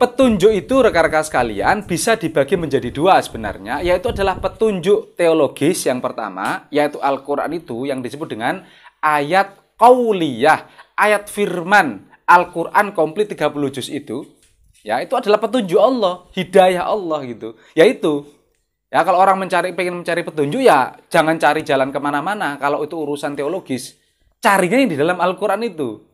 petunjuk itu rekan-rekan sekalian bisa dibagi menjadi dua sebenarnya, yaitu adalah petunjuk teologis yang pertama, yaitu Al-Quran itu yang disebut dengan ayat qauliyah, ayat firman. Al-Quran komplit 30 juz itu, ya itu adalah petunjuk Allah, hidayah Allah gitu. Yaitu, ya kalau orang pengen mencari petunjuk ya jangan cari jalan kemana-mana. Kalau itu urusan teologis, carinya yang di dalam Al-Quran itu.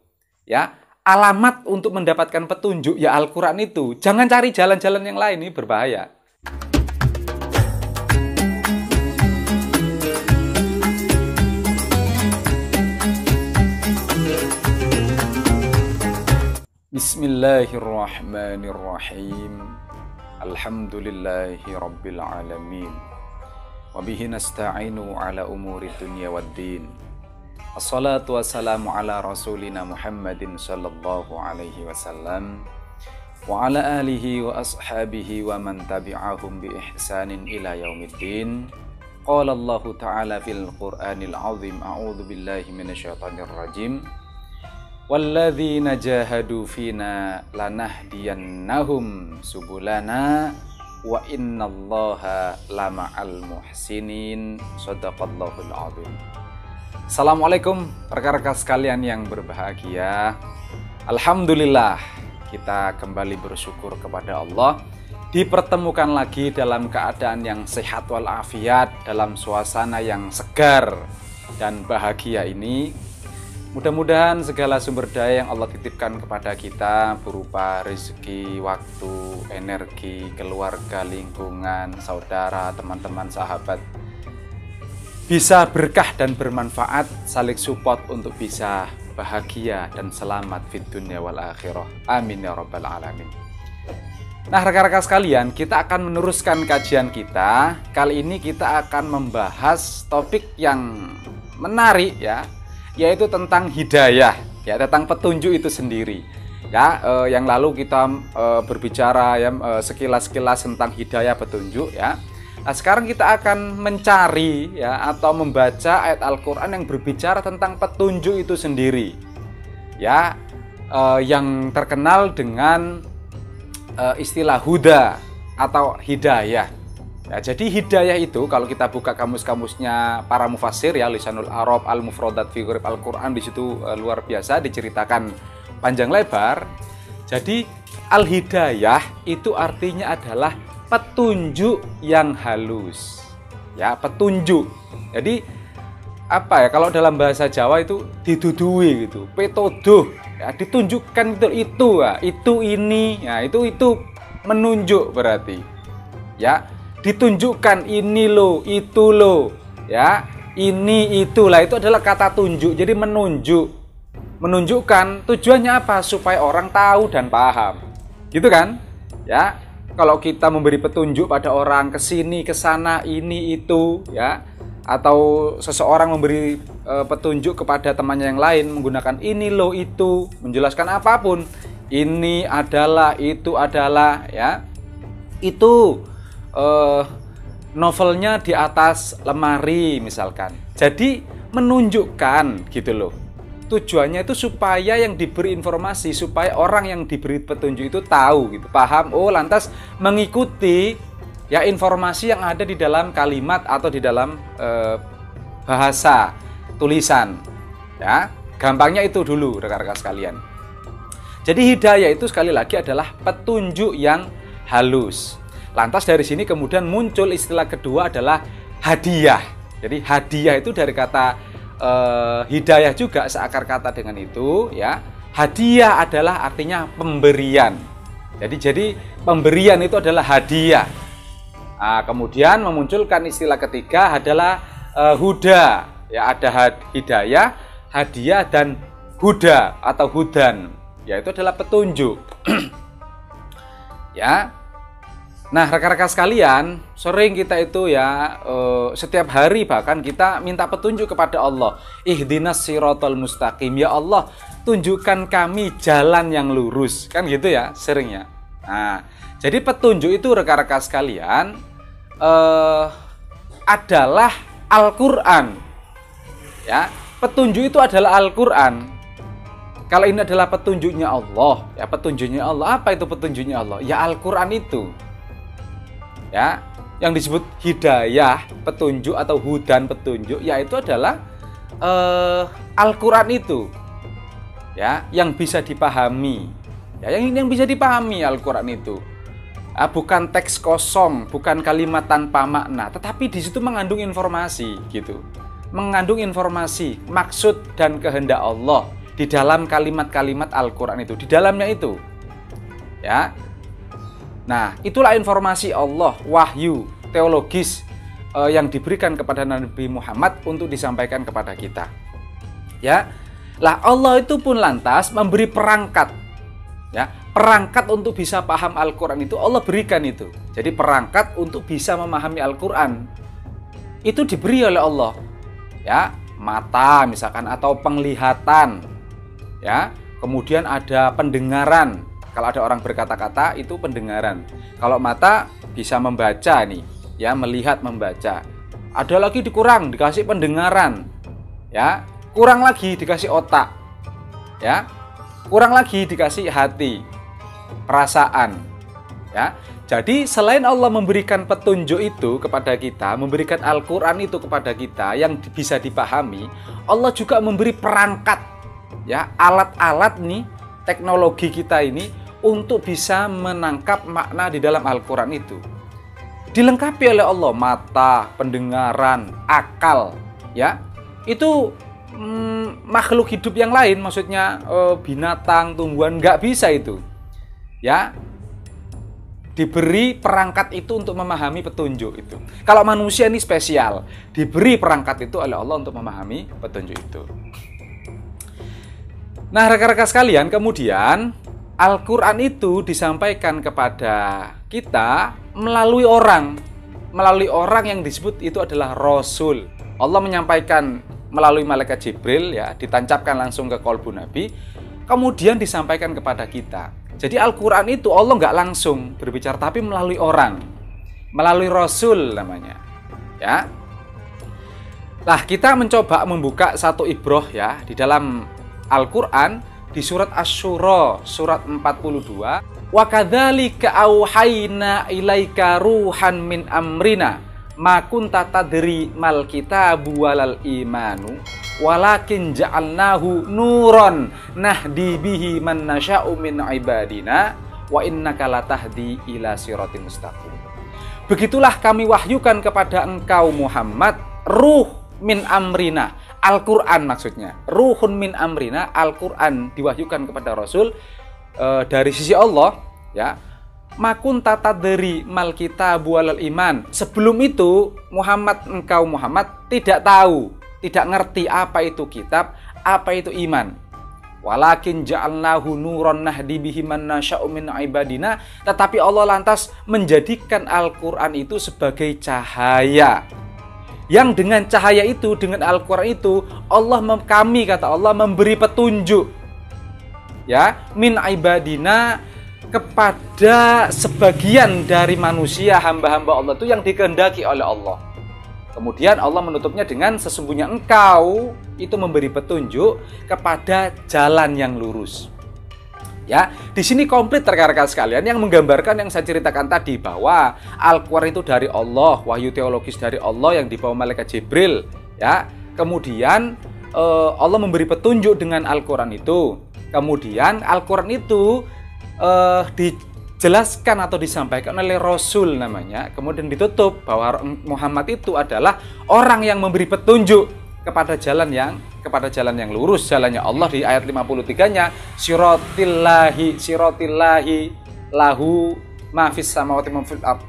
Ya, alamat untuk mendapatkan petunjuk ya Al-Quran itu. Jangan cari jalan-jalan yang lain, ini berbahaya. Bismillahirrahmanirrahim. Alhamdulillahi rabbil alamin. Wabihi nasta'inu ala umuri dunya waddin. Assalatu wassalamu ala rasulina Muhammadin sallallahu alaihi wasallam wa ala alihi wa ashabihi wa man tabi'ahum bi ihsanin ila yaumiddin. Qala Allah ta'ala fil Qur'anil azim, a'udzu billahi minasyaitonir rajim. Walladzina jahadu fina lanahdiyannahum subulana wa innallaha lama'al muhsinin. Shadaqallahul azim. Assalamualaikum rekan-rekan sekalian yang berbahagia. Alhamdulillah kita kembali bersyukur kepada Allah, dipertemukan lagi dalam keadaan yang sehat walafiat, dalam suasana yang segar dan bahagia ini. Mudah-mudahan segala sumber daya yang Allah titipkan kepada kita berupa rezeki, waktu, energi, keluarga, lingkungan, saudara, teman-teman, sahabat bisa berkah dan bermanfaat, saling support untuk bisa bahagia dan selamat fid dunya wal akhirah. Amin ya rabbal alamin. Nah rekan-rekan sekalian, kita akan meneruskan kajian kita. Kali ini kita akan membahas topik yang menarik ya, yaitu tentang hidayah, ya tentang petunjuk itu sendiri. Ya, yang lalu kita berbicara ya sekilas-sekilas tentang hidayah petunjuk ya. Nah, sekarang kita akan mencari ya atau membaca ayat Al-Qur'an yang berbicara tentang petunjuk itu sendiri. Ya, yang terkenal dengan istilah huda atau hidayah. Ya, jadi hidayah itu kalau kita buka kamus-kamusnya para mufassir ya, Lisanul Arab, Al-Mufradat fi Gharib Al-Qur'an, di situ luar biasa diceritakan panjang lebar. Jadi al-hidayah itu artinya adalah petunjuk yang halus. Ya, petunjuk. Jadi apa ya, kalau dalam bahasa Jawa itu didudui gitu, petodoh, ya ditunjukkan itu ya, itu ini, ya itu menunjuk berarti. Ya, ditunjukkan ini lo, itu lo, ya ini itulah, itu adalah kata tunjuk. Jadi menunjukkan tujuannya apa, supaya orang tahu dan paham, gitu kan? Ya, kalau kita memberi petunjuk pada orang ke sini ke sana ini itu, ya, atau seseorang memberi petunjuk kepada temannya yang lain menggunakan ini lo, itu, menjelaskan apapun, ini adalah, itu adalah, ya itu novelnya di atas lemari misalkan. Jadi menunjukkan gitu loh. Tujuannya itu supaya yang diberi informasi, supaya orang yang diberi petunjuk itu tahu gitu, paham, oh lantas mengikuti ya informasi yang ada di dalam kalimat atau di dalam bahasa tulisan. Ya, gampangnya itu dulu rekan-rekan sekalian. Jadi hidayah itu sekali lagi adalah petunjuk yang halus. Lantas dari sini kemudian muncul istilah kedua adalah hadiah. Jadi hadiah itu dari kata hidayah juga seakar kata dengan itu ya. Hadiah adalah artinya pemberian. Jadi pemberian itu adalah hadiah. Nah, kemudian memunculkan istilah ketiga adalah huda. Ya, ada hidayah, hadiah dan huda atau hudan. Ya, itu adalah petunjuk. Ya. Nah rekan-rekan sekalian, sering kita itu ya setiap hari bahkan kita minta petunjuk kepada Allah. Ihdinas siratal mustaqim, ya Allah tunjukkan kami jalan yang lurus, kan gitu ya seringnya. Nah jadi petunjuk itu rekan-rekan sekalian adalah Al-Quran. Ya, petunjuk itu adalah Al-Quran. Kalau ini adalah petunjuknya Allah, ya petunjuknya Allah. Apa itu petunjuknya Allah? Ya Al-Qur'an itu. Ya, yang disebut hidayah, petunjuk atau hudan petunjuk, yaitu adalah Al-Qur'an itu. Ya, yang bisa dipahami. Ya, yang bisa dipahami Al-Qur'an itu. Bukan teks kosong, bukan kalimat tanpa makna, tetapi di situ mengandung informasi gitu. Mengandung informasi, maksud dan kehendak Allah di dalam kalimat-kalimat Al-Qur'an itu, di dalamnya itu. Ya. Nah, itulah informasi Allah, wahyu teologis yang diberikan kepada Nabi Muhammad untuk disampaikan kepada kita. Ya. Lah Allah itu pun lantas memberi perangkat. Ya, perangkat untuk bisa paham Al-Qur'an itu Allah berikan itu. Jadi perangkat untuk bisa memahami Al-Qur'an itu diberi oleh Allah. Ya, mata misalkan atau penglihatan. Ya, kemudian ada pendengaran. Kalau ada orang berkata-kata itu pendengaran. Kalau mata bisa membaca nih, ya, melihat membaca. Ada lagi dikurang dikasih pendengaran. Ya, kurang lagi dikasih otak. Ya. Kurang lagi dikasih hati, perasaan. Ya. Jadi selain Allah memberikan petunjuk itu kepada kita, memberikan Al-Qur'an itu kepada kita yang bisa dipahami, Allah juga memberi perangkat, ya, alat-alat nih, teknologi kita ini untuk bisa menangkap makna di dalam Al-Qur'an itu. Dilengkapi oleh Allah mata, pendengaran, akal, ya. Itu makhluk hidup yang lain, maksudnya binatang, tumbuhan, nggak bisa itu, ya, diberi perangkat itu untuk memahami petunjuk itu. Kalau manusia ini spesial, diberi perangkat itu oleh Allah untuk memahami petunjuk itu. Nah, rekan-rekan sekalian, kemudian Al-Qur'an itu disampaikan kepada kita melalui orang yang disebut itu adalah Rasul. Allah menyampaikan melalui malaikat Jibril, ya, ditancapkan langsung ke qalbu Nabi, kemudian disampaikan kepada kita. Jadi Al-Qur'an itu Allah nggak langsung berbicara, tapi melalui orang, melalui Rasul namanya. Ya. Nah, kita mencoba membuka satu ibroh, ya, di dalam Al-Qur'an di surat Asy-Syura surat 42. Wa kadzalika auhayna ilaika ruhan min amrina ma kunta tadri mal kitabu walal imanu walakin ja'alnahu nuron nahdi bihi man nasya'u min ibadina wa innaka latahdi ila siratin mustaqim. Begitulah kami wahyukan kepada engkau Muhammad ruh min amrina, Al-Qur'an maksudnya. Ruhun min amrina, Al-Qur'an diwahyukan kepada Rasul dari sisi Allah, ya. Makun tata dari mal kitab walal iman. Sebelum itu engkau Muhammad tidak tahu, tidak ngerti apa itu kitab, apa itu iman. Walakin ja'alnahu nuron nahdi bihi man nasya'u min ibadina. Tetapi Allah lantas menjadikan Al-Qur'an itu sebagai cahaya. Yang dengan cahaya itu, dengan Al-Qur'an itu, kami kata Allah memberi petunjuk, ya, min ibadina, kepada sebagian dari manusia, hamba-hamba Allah itu yang dikehendaki oleh Allah. Kemudian Allah menutupnya dengan sesungguhnya engkau itu memberi petunjuk kepada jalan yang lurus. Ya, di sini komplit rekan-rekan sekalian yang menggambarkan yang saya ceritakan tadi bahwa Al-Qur'an itu dari Allah, wahyu teologis dari Allah yang dibawa malaikat Jibril, ya. Kemudian Allah memberi petunjuk dengan Al-Qur'an itu. Kemudian Al-Qur'an itu dijelaskan atau disampaikan oleh Rasul namanya, kemudian ditutup bahwa Muhammad itu adalah orang yang memberi petunjuk kepada jalan yang lurus, jalannya Allah. Di ayat 53-nya siratillahi lahu ma fis samawati wa fil ardh,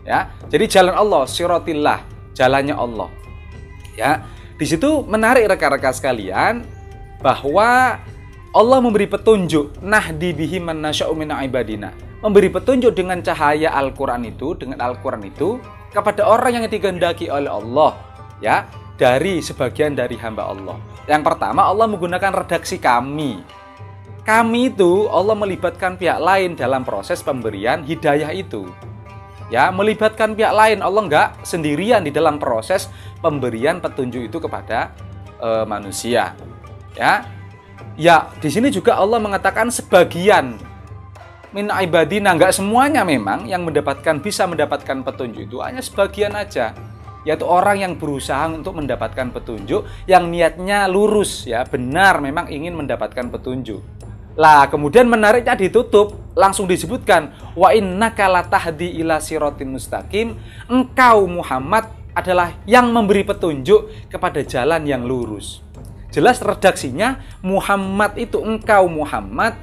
ya. Jadi jalan Allah, siratillah, jalannya Allah, ya. Di situ menarik rekan-rekan sekalian bahwa Allah memberi petunjuk nahdi bihi man nasya'u min ibadina, memberi petunjuk dengan cahaya Al-Qur'an itu, dengan Al-Qur'an itu kepada orang yang dikehendaki oleh Allah, ya, dari sebagian dari hamba Allah. Yang pertama, Allah menggunakan redaksi kami. Kami itu Allah melibatkan pihak lain dalam proses pemberian hidayah itu. Ya, melibatkan pihak lain. Allah nggak sendirian di dalam proses pemberian petunjuk itu kepada manusia. Ya. Ya, di sini juga Allah mengatakan sebagian min ibadina, nggak semuanya memang yang bisa mendapatkan petunjuk itu, hanya sebagian aja. Yaitu orang yang berusaha untuk mendapatkan petunjuk, yang niatnya lurus ya, benar memang ingin mendapatkan petunjuk. Lah, kemudian menariknya ditutup, langsung disebutkan wa innaka latahdi ila siratin mustaqim, engkau Muhammad adalah yang memberi petunjuk kepada jalan yang lurus. Jelas redaksinya Muhammad itu, engkau Muhammad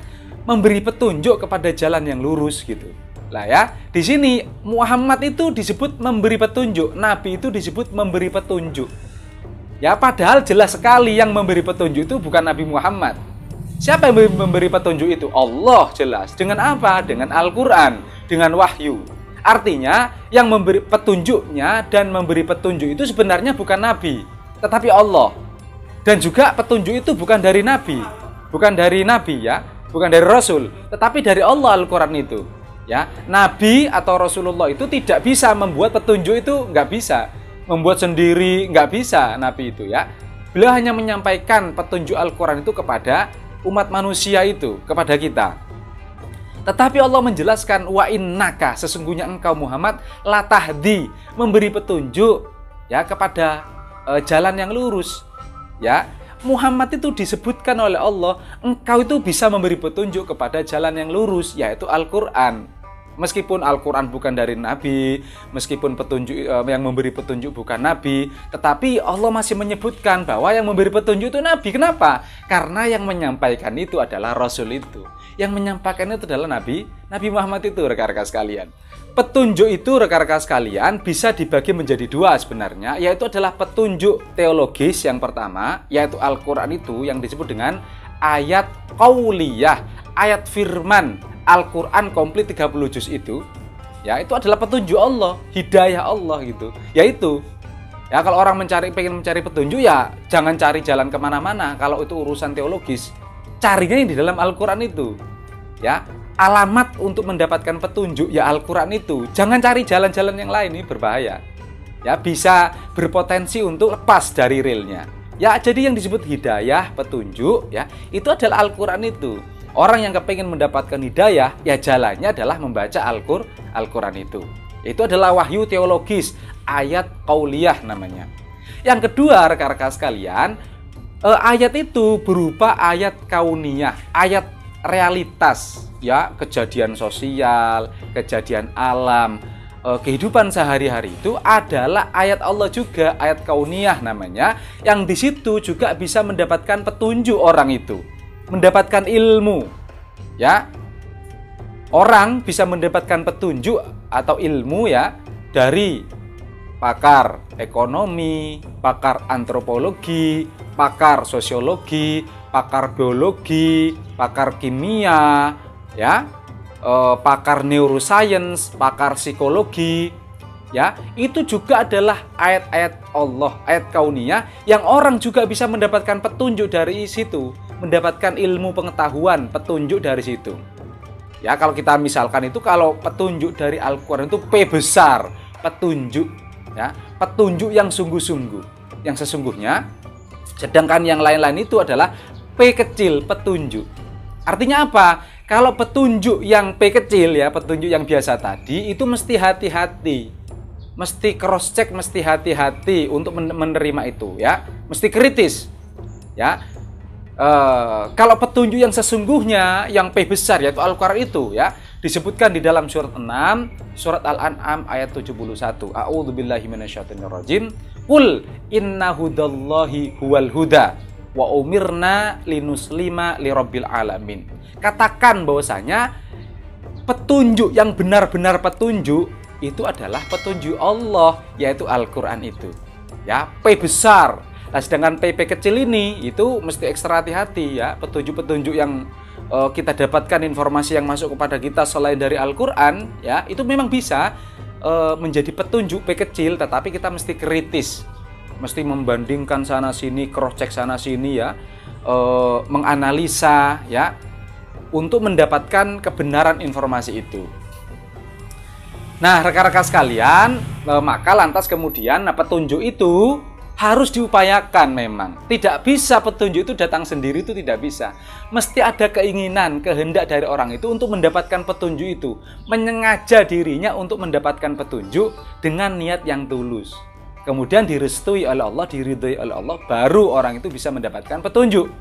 memberi petunjuk kepada jalan yang lurus gitu. Lah ya, di sini Muhammad itu disebut memberi petunjuk, Nabi itu disebut memberi petunjuk. Ya, padahal jelas sekali yang memberi petunjuk itu bukan Nabi Muhammad. Siapa yang memberi petunjuk itu? Allah, jelas. Dengan apa? Dengan Al-Quran, dengan wahyu. Artinya yang memberi petunjuknya dan memberi petunjuk itu sebenarnya bukan Nabi, tetapi Allah. Dan juga petunjuk itu bukan dari Nabi, bukan dari Nabi ya, bukan dari Rasul, tetapi dari Allah Al-Quran itu. Ya, Nabi atau Rasulullah itu tidak bisa membuat petunjuk itu, nggak bisa membuat sendiri, nggak bisa Nabi itu ya. Beliau hanya menyampaikan petunjuk Al-Quran itu kepada umat manusia itu, kepada kita. Tetapi Allah menjelaskan wa innaka, sesungguhnya engkau Muhammad latahdi, memberi petunjuk ya kepada jalan yang lurus. Ya, Muhammad itu disebutkan oleh Allah, engkau itu bisa memberi petunjuk kepada jalan yang lurus, yaitu Al-Quran. Meskipun Al-Quran bukan dari Nabi, meskipun petunjuk yang memberi petunjuk bukan Nabi, tetapi Allah masih menyebutkan bahwa yang memberi petunjuk itu Nabi. Kenapa? Karena yang menyampaikan itu adalah Rasul itu. Yang menyampaikan itu adalah Nabi Muhammad itu, rekan-rekan sekalian. Petunjuk itu, rekan-rekan sekalian, bisa dibagi menjadi dua sebenarnya, yaitu adalah petunjuk teologis yang pertama, yaitu Al-Quran itu yang disebut dengan ayat qauliyah, ayat firman. Al-Quran komplit 30 juz itu, ya itu adalah petunjuk Allah, hidayah Allah gitu. Yaitu, ya kalau orang pengen mencari petunjuk ya jangan cari jalan kemana-mana. Kalau itu urusan teologis, carinya di dalam Al-Quran itu. Ya, alamat untuk mendapatkan petunjuk ya Al-Quran itu. Jangan cari jalan-jalan yang lain, ini berbahaya. Ya, bisa berpotensi untuk lepas dari realnya. Ya, jadi yang disebut hidayah, petunjuk, ya itu adalah Al-Quran itu. Orang yang kepengen mendapatkan hidayah, ya jalannya adalah membaca Al-Quran itu. Itu adalah wahyu teologis, ayat qauliyah namanya. Yang kedua, rekan-rekan sekalian, ayat itu berupa ayat kauniyah, ayat realitas, ya kejadian sosial, kejadian alam, kehidupan sehari-hari itu adalah ayat Allah juga, ayat kauniyah namanya, yang di situ juga bisa mendapatkan petunjuk orang itu. Mendapatkan ilmu, ya orang bisa mendapatkan petunjuk atau ilmu ya dari pakar ekonomi, pakar antropologi, pakar sosiologi, pakar biologi, pakar kimia, ya pakar neuroscience, pakar psikologi, ya itu juga adalah ayat-ayat Allah, ayat kauniyah yang orang juga bisa mendapatkan petunjuk dari situ. Mendapatkan ilmu pengetahuan, petunjuk dari situ. Ya, kalau kita misalkan itu kalau petunjuk dari Al-Quran itu P besar, petunjuk, ya, petunjuk yang sungguh-sungguh, yang sesungguhnya. Sedangkan yang lain-lain itu adalah P kecil, petunjuk. Artinya apa? Kalau petunjuk yang P kecil ya, petunjuk yang biasa tadi itu mesti hati-hati. Mesti cross check, mesti hati-hati untuk menerima itu ya, mesti kritis. Ya. Kalau petunjuk yang sesungguhnya yang P besar yaitu Al-Quran itu ya disebutkan di dalam surat 6 surat Al-An'am ayat 71. A'udzubillahi minasyaitonirrajim. Qul inna hudallahi huwal huda wa umirna linuslima lirabbil alamin. Katakan bahwasanya petunjuk yang benar-benar petunjuk itu adalah petunjuk Allah, yaitu Al-Quran itu. Ya, P besar. Nah, sedangkan PP kecil ini itu mesti ekstra hati-hati ya. Petunjuk-petunjuk yang kita dapatkan, informasi yang masuk kepada kita selain dari Al-Quran ya, itu memang bisa menjadi petunjuk P kecil, tetapi kita mesti kritis. Mesti membandingkan sana sini, cross check sana sini ya, menganalisa ya untuk mendapatkan kebenaran informasi itu. Nah, rekan-rekan sekalian, maka lantas kemudian petunjuk itu Harus diupayakan memang. Tidak bisa petunjuk itu datang sendiri, itu tidak bisa. Mesti ada keinginan, kehendak dari orang itu untuk mendapatkan petunjuk itu. Menyengaja dirinya untuk mendapatkan petunjuk dengan niat yang tulus. Kemudian direstui oleh Allah, diridhoi oleh Allah, baru orang itu bisa mendapatkan petunjuk.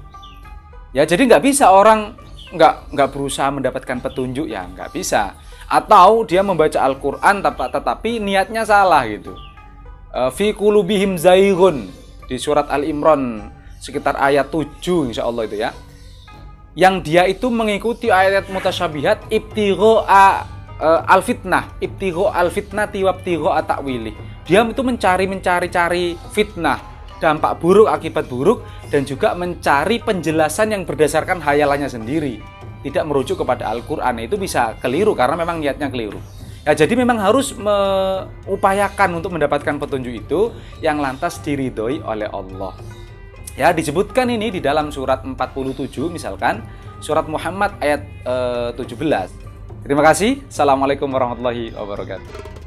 Ya, jadi nggak bisa orang nggak berusaha mendapatkan petunjuk, ya nggak bisa. Atau dia membaca Al-Quran tetapi niatnya salah gitu. Fi qulubihim zaighun di surat Al-Imran sekitar ayat 7 insya Allah itu ya. Yang dia itu mengikuti ayat mutasyabihat ibtigho al-fitnah, ibtigho al-fitnah tiwabtigho at-ta'wili. Dia itu mencari fitnah, dampak buruk, akibat buruk, dan juga mencari penjelasan yang berdasarkan hayalannya sendiri. Tidak merujuk kepada Al-Quran. Itu bisa keliru karena memang niatnya keliru. Ya, jadi memang harus mengupayakan untuk mendapatkan petunjuk itu yang lantas diridhoi oleh Allah. Ya, disebutkan ini di dalam surat 47 misalkan, surat Muhammad ayat 17. Terima kasih. Assalamualaikum warahmatullahi wabarakatuh.